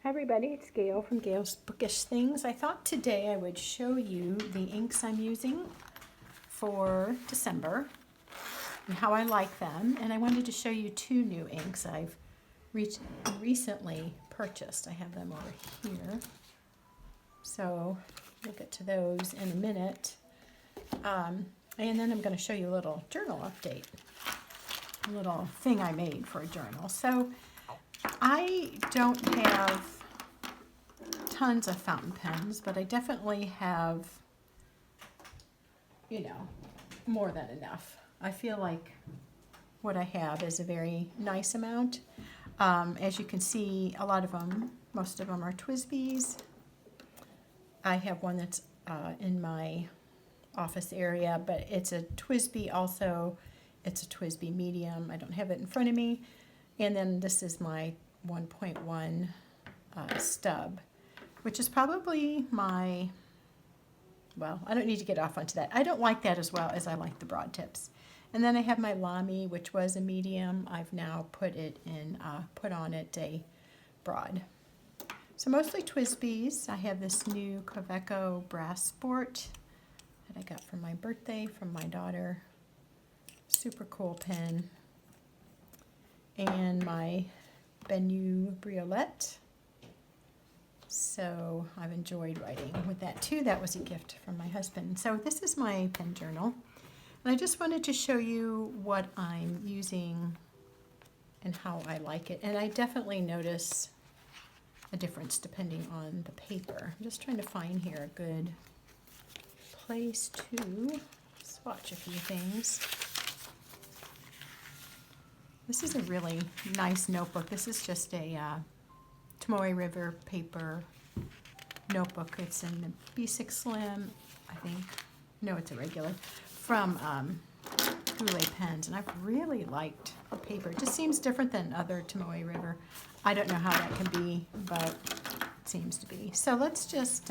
Hi everybody, it's Gail from Gail's Bookish Things. I thought today I would show you the inks I'm using for December and how I like them. And I wanted to show you two new inks I've recently purchased. I have them over here. So we'll get to those in a minute. And then I'm going to show you a little journal update, a little thing I made for a journal. So I don't have tons of fountain pens, but I definitely have, more than enough. I feel like what I have is a very nice amount. As you can see, a lot of them, most of them are TWSBIs. I have one that's in my office area, but it's a TWSBI also. It's a TWSBI medium. I don't have it in front of me. And then this is my 1.1 stub, which is probably my, well, I don't need to get off onto that. I don't like that as well as I like the broad tips. And then I have my Lamy, which was a medium. I've now put on it a broad. So mostly TWSBIs. I have this new Kaweco Brass Sport that I got for my birthday from my daughter. Super cool pen. And my Benu Briolette. So I've enjoyed writing with that too. That was a gift from my husband. So this is my pen journal. And I just wanted to show you what I'm using and how I like it. And I definitely notice a difference depending on the paper. I'm just trying to find here a good place to swatch a few things. This is a really nice notebook. This is just a Tomoe River paper notebook. It's in the B6 Slim, I think. No, it's a regular. From Goulet Pens. And I've really liked the paper. It just seems different than other Tomoe River. I don't know how that can be, but it seems to be. So let's just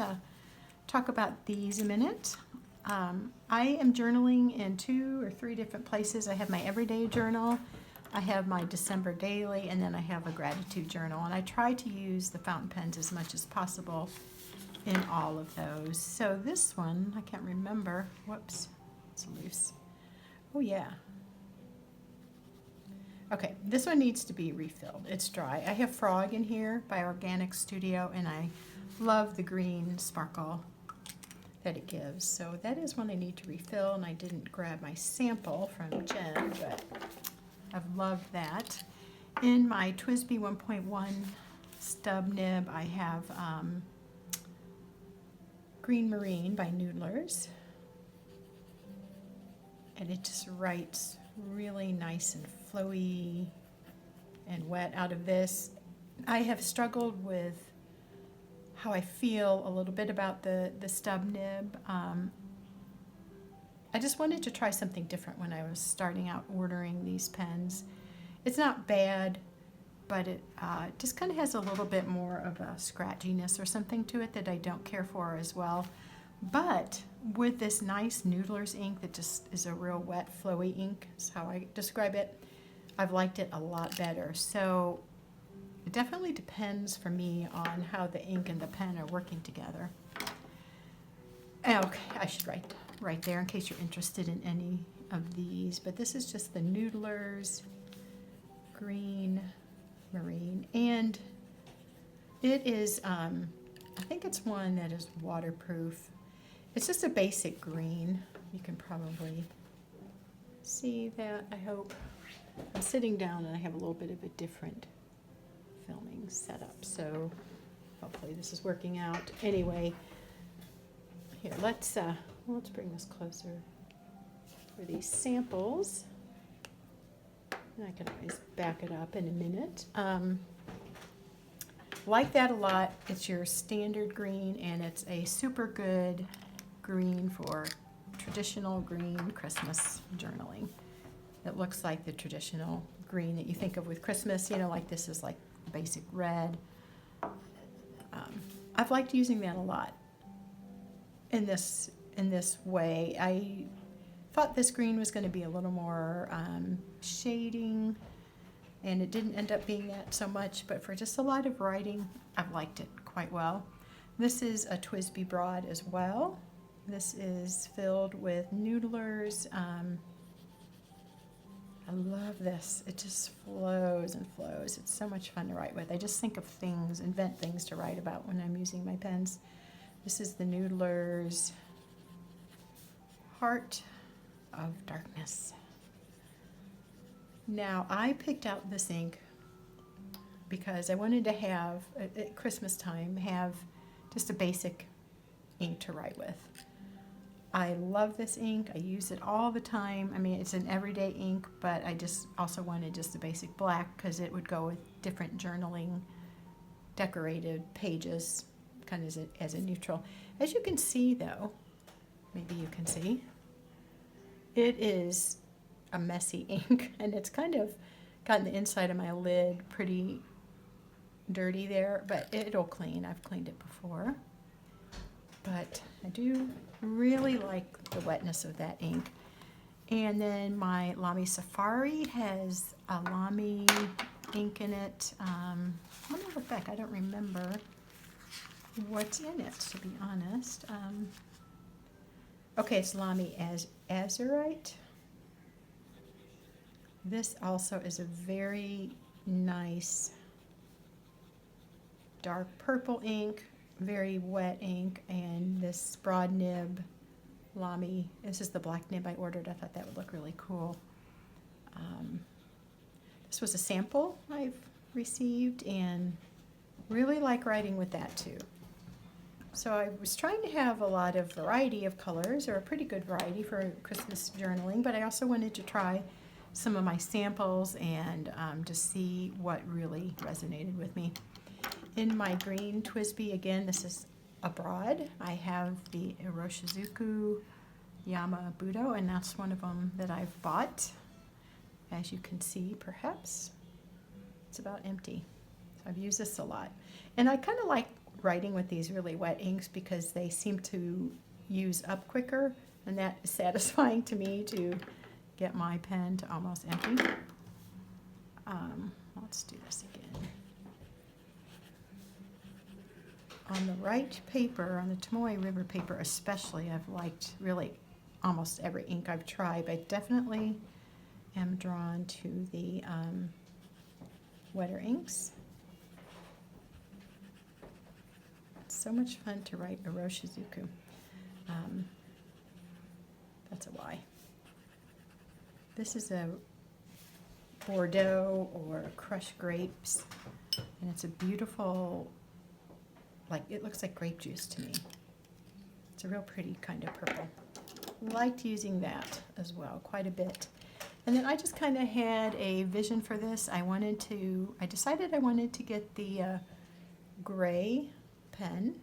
talk about these a minute. I am journaling in 2 or 3 different places. I have my everyday journal. I have my December daily, and then I have a gratitude journal. And I try to use the fountain pens as much as possible in all of those. So this one, I can't remember. Whoops, it's loose. Oh yeah. Okay, this one needs to be refilled. It's dry. I have Frog in here by Organic Studio, and I love the green sparkle that it gives. So that is one I need to refill, and I didn't grab my sample from Jen, but I've loved that. In my TWSBI 1.1 stub nib, I have Green Marine by Noodlers. And it just writes really nice and flowy and wet out of this. I have struggled with how I feel a little bit about the stub nib. I just wanted to try something different when I was starting out ordering these pens. It's not bad, but it just kind of has a little bit more of a scratchiness or something to it that I don't care for as well. But with this nice Noodlers ink that just is a real wet, flowy ink, is how I describe it, I've liked it a lot better. So it definitely depends for me on how the ink and the pen are working together. Okay, I should write right there in case you're interested in any of these. But this is just the Noodlers Green Marine. And it is, I think it's one that is waterproof. It's just a basic green. You can probably see that, I hope. I'm sitting down and I have a little bit of a different filming setup, so hopefully this is working out. Anyway, here, let's bring this closer for these samples. And I can always back it up in a minute. Like that a lot. It's your standard green, and it's a super good green for traditional green Christmas journaling. It looks like the traditional green that you think of with Christmas, like this is like basic red. I've liked using that a lot in this way. I thought this green was going to be a little more shading and it didn't end up being that so much, but for just a lot of writing, I've liked it quite well. This is a TWSBI broad as well. This is filled with Noodlers. I love this. It just flows and flows. It's so much fun to write with. I just think of things, invent things to write about when I'm using my pens. This is the Noodlers Heart of Darkness. Now, I picked out this ink because I wanted to have, at Christmas time, have just a basic ink to write with. I love this ink. I use it all the time. I mean, it's an everyday ink, but I just also wanted just a basic black because it would go with different journaling, decorated pages, kind of as a neutral. As you can see, though, maybe you can see, it is a messy ink, and it's kind of gotten the inside of my lid pretty dirty there, but it'll clean. I've cleaned it before. But I do really like the wetness of that ink. And then my Lamy Safari has a Lamy ink in it. Let me look back. I don't remember what's in it, to be honest. Okay, it's Lamy Azurite. This also is a very nice dark purple ink. Very wet ink, and this broad nib Lamy. This is the black nib I ordered. I thought that would look really cool. This was a sample I've received, and really like writing with that too. So I was trying to have a lot of variety of colors, or a pretty good variety for Christmas journaling, but I also wanted to try some of my samples and to see what really resonated with me. In my green TWSBI, again, this is a broad. I have the Iroshizuku Yamabudo, and that's one of them that I've bought. As you can see, perhaps, it's about empty. So I've used this a lot. And I kind of like writing with these really wet inks because they seem to use up quicker, and that is satisfying to me to get my pen to almost empty. Let's do this again. On the right paper, on the Tomoe River paper especially, I've liked really almost every ink I've tried, but I definitely am drawn to the wetter inks. It's so much fun to write Iroshizuku. That's a Y. This is a Bordeaux or crushed grapes, and it's a beautiful, like, it looks like grape juice to me. It's a real pretty kind of purple. Liked using that as well quite a bit. And then I just kind of had a vision for this. I decided I wanted to get the gray pen,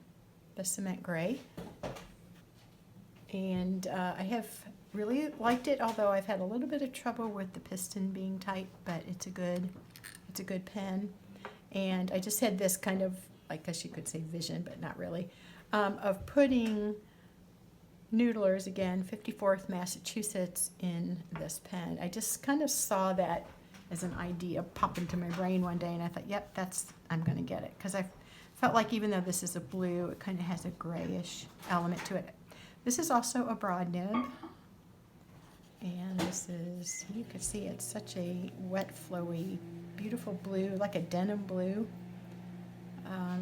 the cement gray. And I have really liked it, although I've had a little bit of trouble with the piston being tight, but it's a good pen. And I just had this kind of, I guess you could say vision, but not really, of putting Noodlers, again, 54th Massachusetts, in this pen. I just kind of saw that as an idea pop into my brain one day, and I thought, yep, I'm going to get it. Because I felt like even though this is a blue, it kind of has a grayish element to it. This is also a broad nib. And this is, you can see it's such a wet, flowy, beautiful blue, like a denim blue.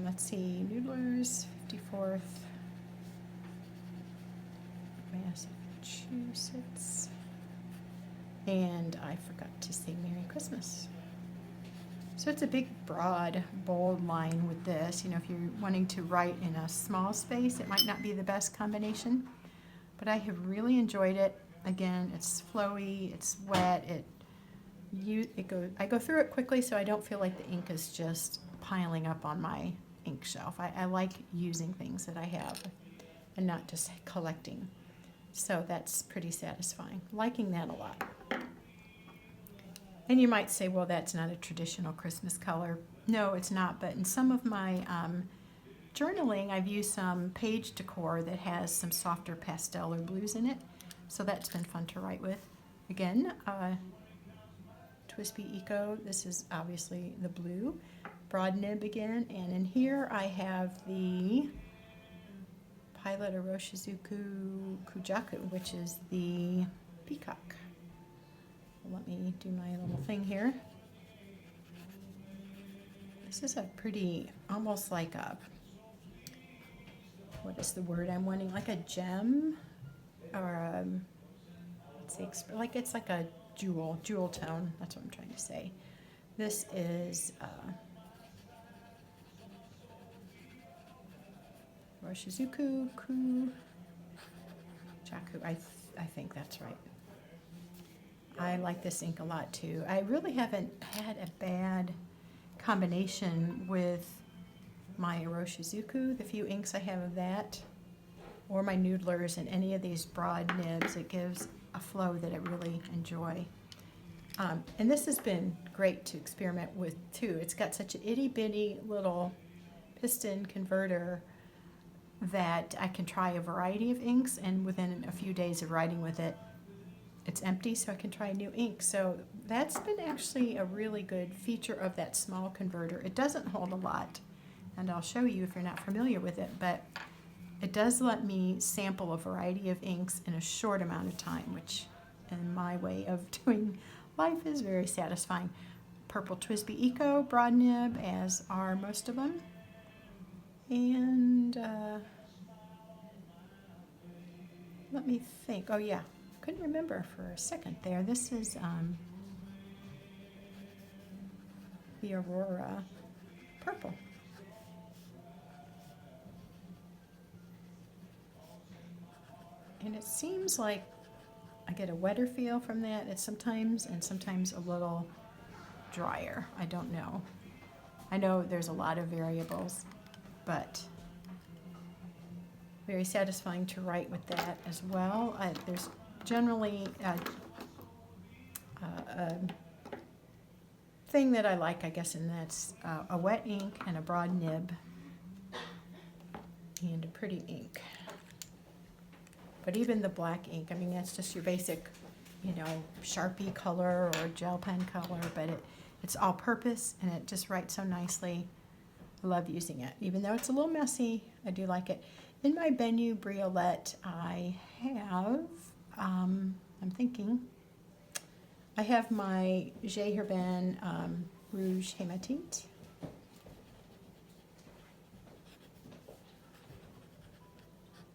Let's see, Noodlers, 54th Massachusetts. And I forgot to say Merry Christmas. So it's a big, broad, bold line with this. You know, if you're wanting to write in a small space, it might not be the best combination. But I have really enjoyed it. Again, it's flowy, it's wet, I go through it quickly so I don't feel like the ink is just piling up on my ink shelf. I like using things that I have and not just collecting. So that's pretty satisfying. Liking that a lot. And you might say, well, that's not a traditional Christmas color. No, it's not, but in some of my journaling, I've used some page decor that has some softer pastel or blues in it. So that's been fun to write with. Again, TWSBI Twisby Eco. This is obviously the blue. Broad nib again, and in here I have the Pilot Oroshizuku Kujaku, which is the peacock. Let me do my little thing here. This is a pretty, almost like a, what is the word I'm wanting? Like a gem, or let's see, like it's like a jewel tone. That's what I'm trying to say. This is Roshizuku Kujaku. I think that's right. I like this ink a lot too. I really haven't had a bad combination with my Oroshizuku, the few inks I have of that, or my Noodlers, and any of these broad nibs. It gives a flow that I really enjoy. And this has been great to experiment with too. It's got such an itty bitty little piston converter that I can try a variety of inks, and within a few days of writing with it, it's empty, so I can try new ink. So that's been actually a really good feature of that small converter. It doesn't hold a lot, and I'll show you if you're not familiar with it, but it does let me sample a variety of inks in a short amount of time, which in my way of doing life is very satisfying. Purple Twisby Eco broad nib, as are most of them. And let me think. Oh yeah, couldn't remember for a second there. This is the Aurora Purple. And it seems like I get a wetter feel from that. It's sometimes a little drier. I don't know. I know there's a lot of variables, but very satisfying to write with that as well. There's generally a thing that I like, I guess, and that's a wet ink and a broad nib and a pretty ink. But even the black ink, I mean, that's just your basic, you know, Sharpie color or gel pen color, but it's all purpose and it just writes so nicely. I love using it. Even though it's a little messy, I do like it. In my Bennu Briolette, I have, I'm thinking, I have my Jhurban Rouge Hematite.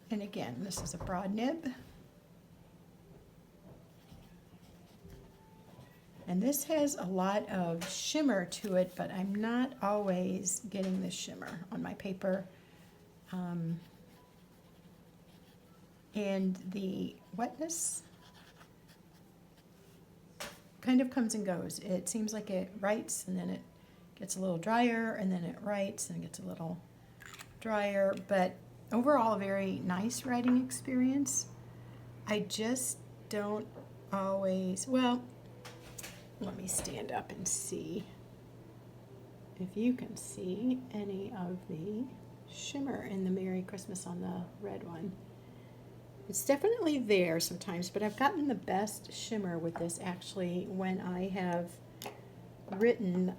And again, this is a broad nib. And this has a lot of shimmer to it, but I'm not always getting the shimmer on my paper. And the wetness kind of comes and goes. It seems like it writes and then it gets a little drier, and then it writes and it gets a little drier, but overall a very nice writing experience. I just don't always, well, let me stand up and see if you can see any of the shimmer in the Merry Christmas on the red one. It's definitely there sometimes, but I've gotten the best shimmer with this actually when I have written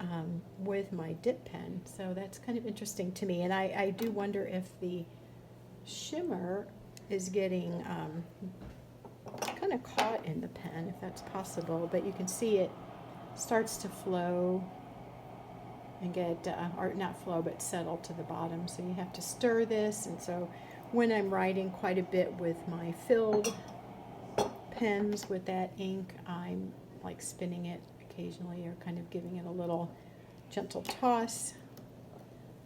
with my dip pen. So that's kind of interesting to me. And I do wonder if the shimmer is getting kind of caught in the pen, if that's possible. But you can see it starts to flow and get, or not flow, but settle to the bottom. So you have to stir this. And so when I'm writing quite a bit with my filled pens with that ink, I'm like spinning it occasionally or kind of giving it a little gentle toss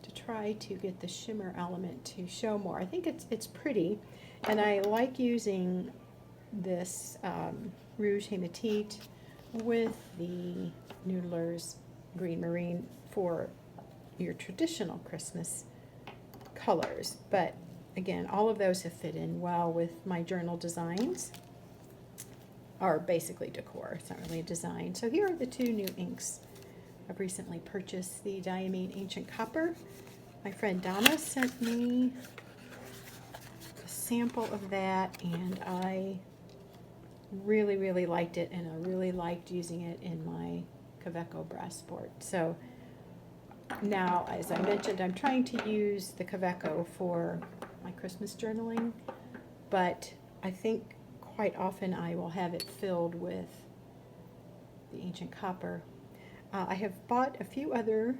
to try to get the shimmer element to show more. I think it's pretty, and I like using this Rouge Hematite with the Noodler's Green Marine for your traditional Christmas colors. But again, all of those have fit in well with my journal designs, or basically decor. It's not really a design. So here are the two new inks I've recently purchased. The Diamine Ancient Copper. My friend Donna sent me a sample of that, and I really, really liked it, and I really liked using it in my Kaweco brass sport. So now, as I mentioned, I'm trying to use the Kaweco for my Christmas journaling, but I think quite often I will have it filled with the ancient copper. I have bought a few other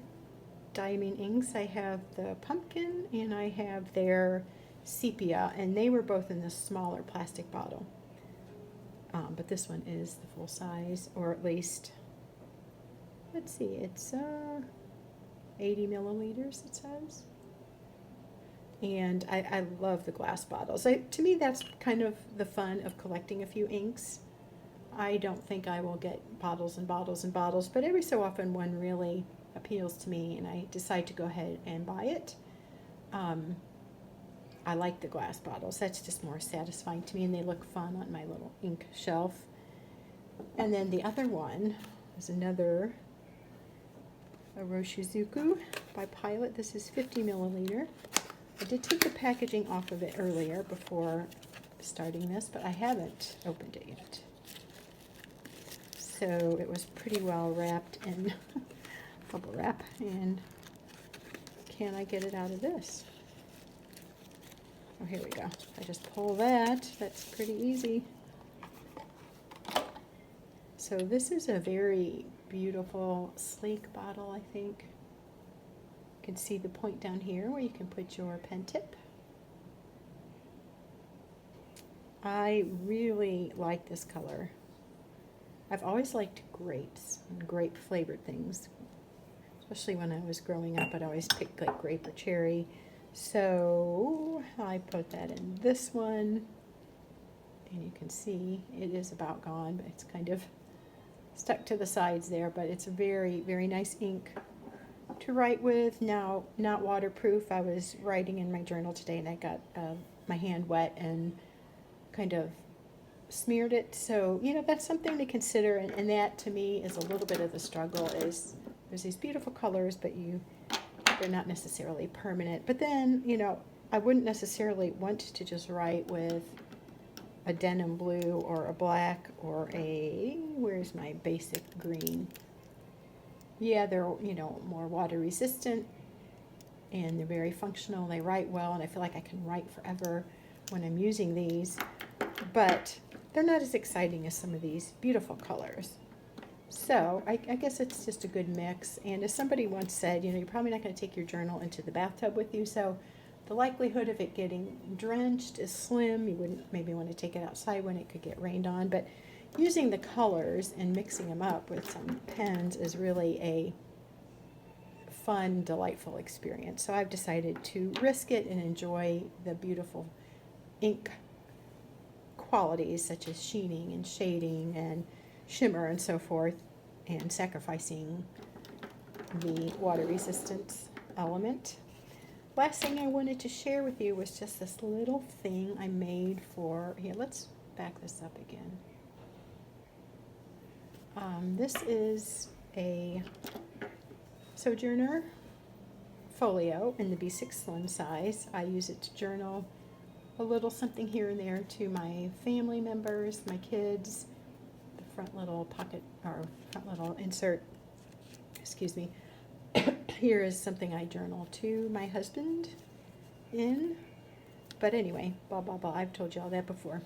Diamine inks. I have the pumpkin and I have their sepia, and they were both in this smaller plastic bottle. But this one is the full size, or at least, let's see, it's 80 milliliters, it says. And I love the glass bottles. To me, that's kind of the fun of collecting a few inks. I don't think I will get bottles and bottles and bottles, but every so often one really appeals to me and I decide to go ahead and buy it. I like the glass bottles. That's just more satisfying to me, and they look fun on my little ink shelf. And then the other one is another Rouge by Pilot. This is 50 milliliter. I did take the packaging off of it earlier before starting this, but I haven't opened it yet. So it was pretty well wrapped in bubble wrap, and can I get it out of this? Oh, here we go. I just pull that. That's pretty easy. So this is a very beautiful, sleek bottle, I think. You can see the point down here where you can put your pen tip. I really like this color. I've always liked grapes and grape flavored things. Especially when I was growing up, I'd always pick like grape or cherry. So I put that in this one, and you can see it is about gone, but it's kind of stuck to the sides there. But it's a very, very nice ink to write with. Now, not waterproof. I was writing in my journal today, and I got my hand wet and kind of smeared it. So, you know, that's something to consider, and that to me is a little bit of the struggle. Is there's these beautiful colors, but they're not necessarily permanent. But then, you know, I wouldn't necessarily want to just write with a denim blue or a black or where's my basic green? Yeah, they're, you know, more water resistant, and they're very functional. They write well, and I feel like I can write forever when I'm using these, but they're not as exciting as some of these beautiful colors. So I guess it's just a good mix. And as somebody once said, you know, you're probably not going to take your journal into the bathtub with you, so the likelihood of it getting drenched is slim. You wouldn't maybe want to take it outside when it could get rained on, but using the colors and mixing them up with some pens is really a fun, delightful experience. So I've decided to risk it and enjoy the beautiful ink qualities such as sheening and shading and shimmer and so forth, and sacrificing the water resistance element. Last thing I wanted to share with you was just this little thing I made for, here, let's back this up again. This is a Sojourner Folio in the B6 slim size. I use it to journal a little something here and there to my family members, my kids. The front little pocket, or front little insert, excuse me. Here is something I journal to my husband in. But anyway, blah, blah, blah. I've told you all that before.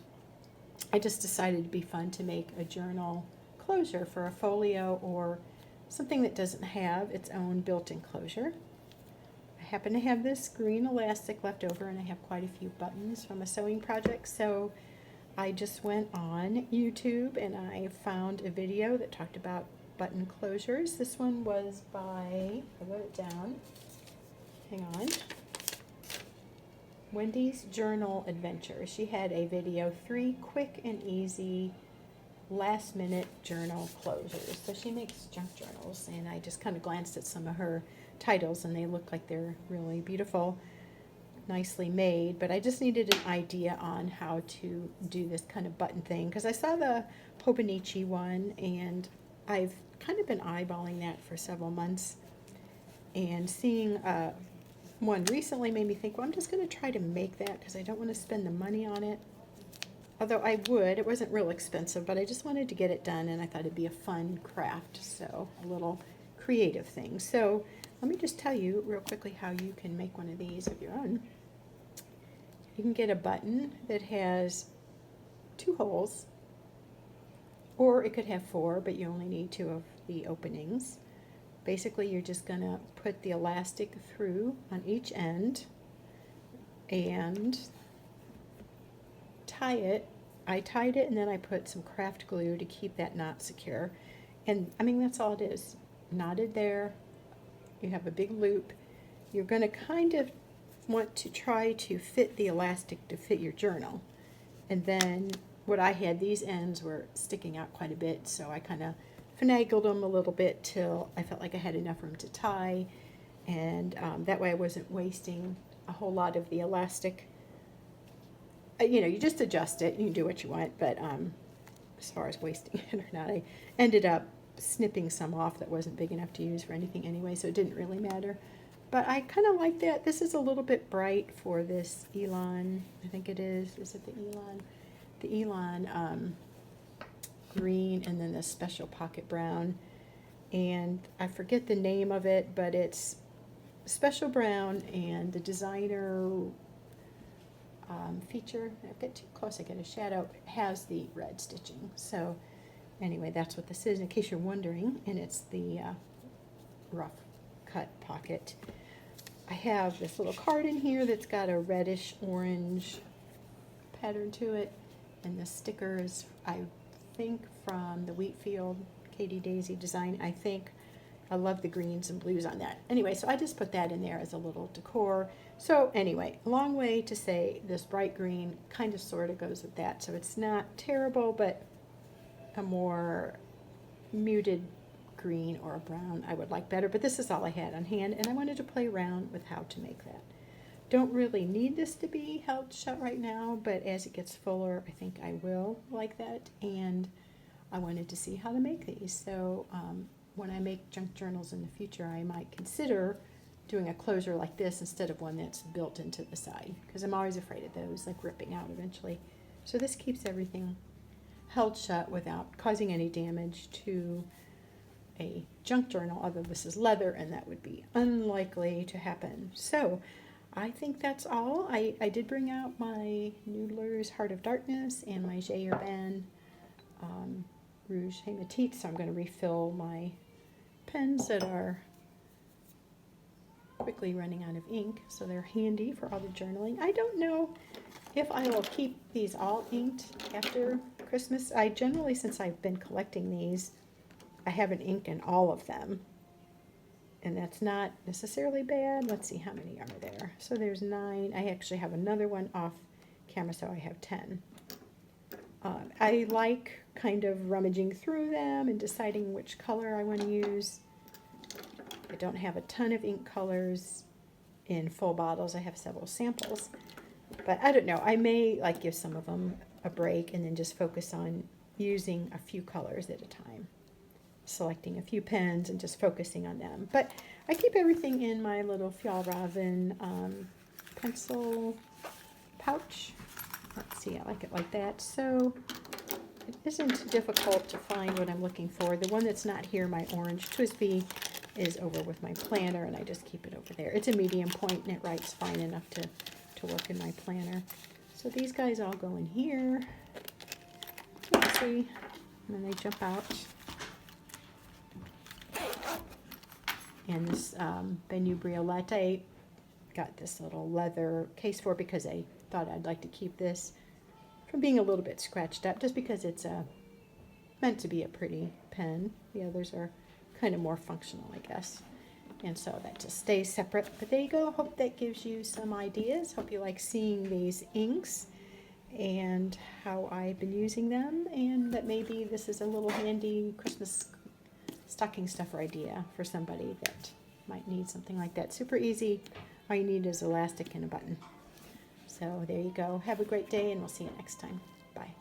I just decided it'd be fun to make a journal closure for a folio or something that doesn't have its own built-in closure. I happen to have this green elastic left over, and I have quite a few buttons from a sewing project, so I just went on YouTube and I found a video that talked about button closures. This one was by, I wrote it down, hang on, Wendy's Journal Adventure. She had a video, 3 quick and easy last minute journal closures. So she makes junk journals, and I just kind of glanced at some of her titles and they look like they're really beautiful, nicely made, but I just needed an idea on how to do this kind of button thing, because I saw the Hobonichi one and I've kind of been eyeballing that for several months, and seeing one recently made me think, well, I'm just going to try to make that because I don't want to spend the money on it. Although it wasn't real expensive, but I just wanted to get it done, and I thought it'd be a fun craft, so a little creative thing. So let me just tell you real quickly how you can make one of these of your own. You can get a button that has 2 holes, or it could have 4, but you only need 2 of the openings. Basically, you're just going to put the elastic through on each end and tie it. I tied it, and then I put some craft glue to keep that knot secure. And I mean, that's all it is. Knotted there. You have a big loop. You're going to kind of want to try to fit the elastic to fit your journal. And then what I had, these ends were sticking out quite a bit, so I kind of finagled them a little bit till I felt like I had enough room to tie, and that way I wasn't wasting a whole lot of the elastic. You know, you just adjust it, you can do what you want, but as far as wasting it or not, I ended up snipping some off that wasn't big enough to use for anything anyway, so it didn't really matter. But I kind of like that. This is a little bit bright for this Elan, I think it is. Is it the Elan? The Elan green, and then this special pocket brown. And I forget the name of it, but it's special brown, and the designer feature, I get too close, I get a shadow, has the red stitching. So anyway, that's what this is, in case you're wondering, and it's the rough cut pocket. I have this little card in here that's got a reddish orange pattern to it, and the sticker is, I think, from the Wheatfield Katie Daisy design. I think I love the greens and blues on that. Anyway, so I just put that in there as a little decor. So anyway, a long way to say this bright green kind of sort of goes with that. So it's not terrible, but a more muted green or a brown I would like better. But this is all I had on hand, and I wanted to play around with how to make that. Don't really need this to be held shut right now, but as it gets fuller, I think I will like that. And I wanted to see how to make these. So when I make junk journals in the future, I might consider doing a closure like this instead of one that's built into the side, because I'm always afraid of those like ripping out eventually. So this keeps everything held shut without causing any damage to a junk journal, although this is leather and that would be unlikely to happen. So I think that's all. I did bring out my Noodler's Heart of Darkness and my Jhurban Rouge Hematite, so I'm going to refill my pens that are quickly running out of ink, so they're handy for all the journaling. I don't know if I will keep these all inked after Christmas. I generally, since I've been collecting these, I have an ink in all of them, and that's not necessarily bad. Let's see how many are there. So there's 9. I actually have another one off camera, so I have 10. I like kind of rummaging through them and deciding which color I want to use. I don't have a ton of ink colors in full bottles. I have several samples, but I don't know. I may like give some of them a break and then just focus on using a few colors at a time, selecting a few pens and just focusing on them. But I keep everything in my little Fjallraven pencil pouch. Let's see, I like it like that. So it isn't difficult to find what I'm looking for. The one that's not here, my orange TWSBI, is over with my planner, and I just keep it over there. It's a medium point, and it writes fine enough to work in my planner. So these guys all go in here. Let's see, and then they jump out. And this Benue Briolette, I got this little leather case for because I thought I'd like to keep this from being a little bit scratched up, just because it's meant to be a pretty pen. The others are kind of more functional, I guess. And so that just stays separate. But there you go. Hope that gives you some ideas. Hope you like seeing these inks and how I've been using them, and that maybe this is a little handy Christmas stocking stuffer idea for somebody that might need something like that. Super easy. All you need is elastic and a button. So there you go. Have a great day, and we'll see you next time. Bye.